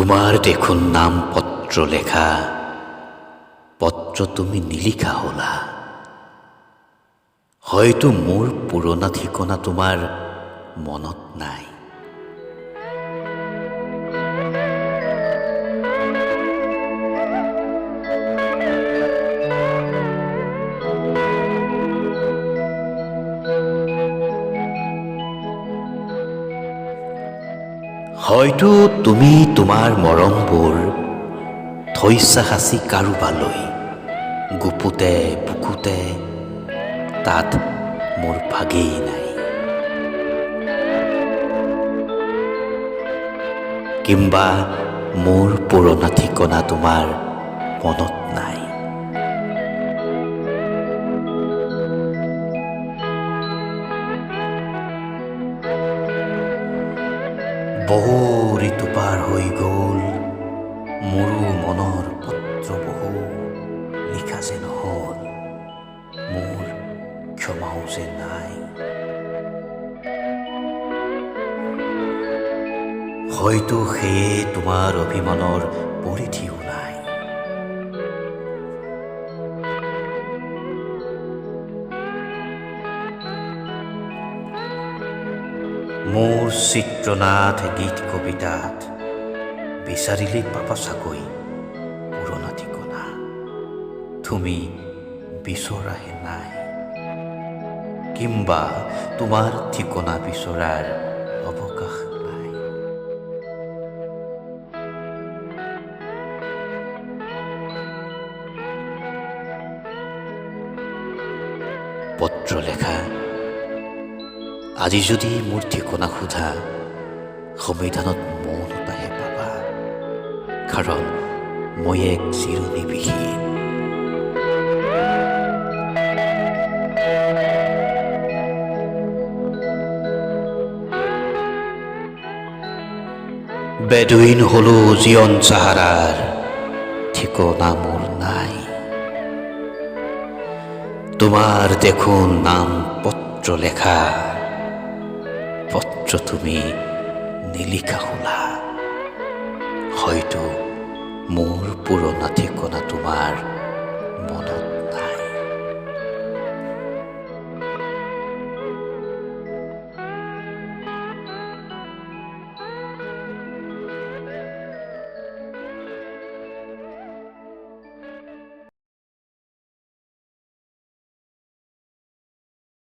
তোমাৰ দেখুন নাম পত্ৰ লেখা, পত্ৰ তুমি নিলিখা হলা। হয়তো মোৰ পুৰণা ঠিকনা তোমাৰ মনত নাই। হয়তো তুমি তোমাৰ মৰমবোৰ থৈছা সাঁচি কাৰোবালৈ, গুপুতে বুকুতে, তাত মোৰ ভাগেই নাই। কিম্বা মোৰ পুৰণা ঠিকনা তোমাৰ মনত নাই। বহু ঋতু পাৰ হৈ গ'ল, মোৰো মনৰ পত্ৰ বহু লিখা যে নহ'ল, মোৰ ক্ষমাও যে নাই। হয়তো সেয়ে তোমাৰ অভিমানৰ পৰিধিও নাই। মোৰ চিত্ৰনাথ গীত কবিতাত বিচাৰিলেই পাবা চাগৈ পুৰণা ঠিকনা, তুমি বিচৰাহে নাই। কিম্বা তোমাৰ ঠিকনা বিচৰাৰ অৱকাশ নাই। পত্ৰ লেখা, আজি যদি মোৰ ঠিকনা সোধা, সংবিধানত মৌনতাহে পাবা, কাৰণ মই এক চিৰনিবিহীন। বেদুইন হলো জীৱন চাহাৰাৰ, ঠিকনা মোৰ নাই। তোমাৰ দেখোন নাম পত্ৰ লেখা, পত্ৰ তুমি নিলিখা হলা। হয়তো মোৰ পুৰণা ঠিকনা তোমাৰ মনত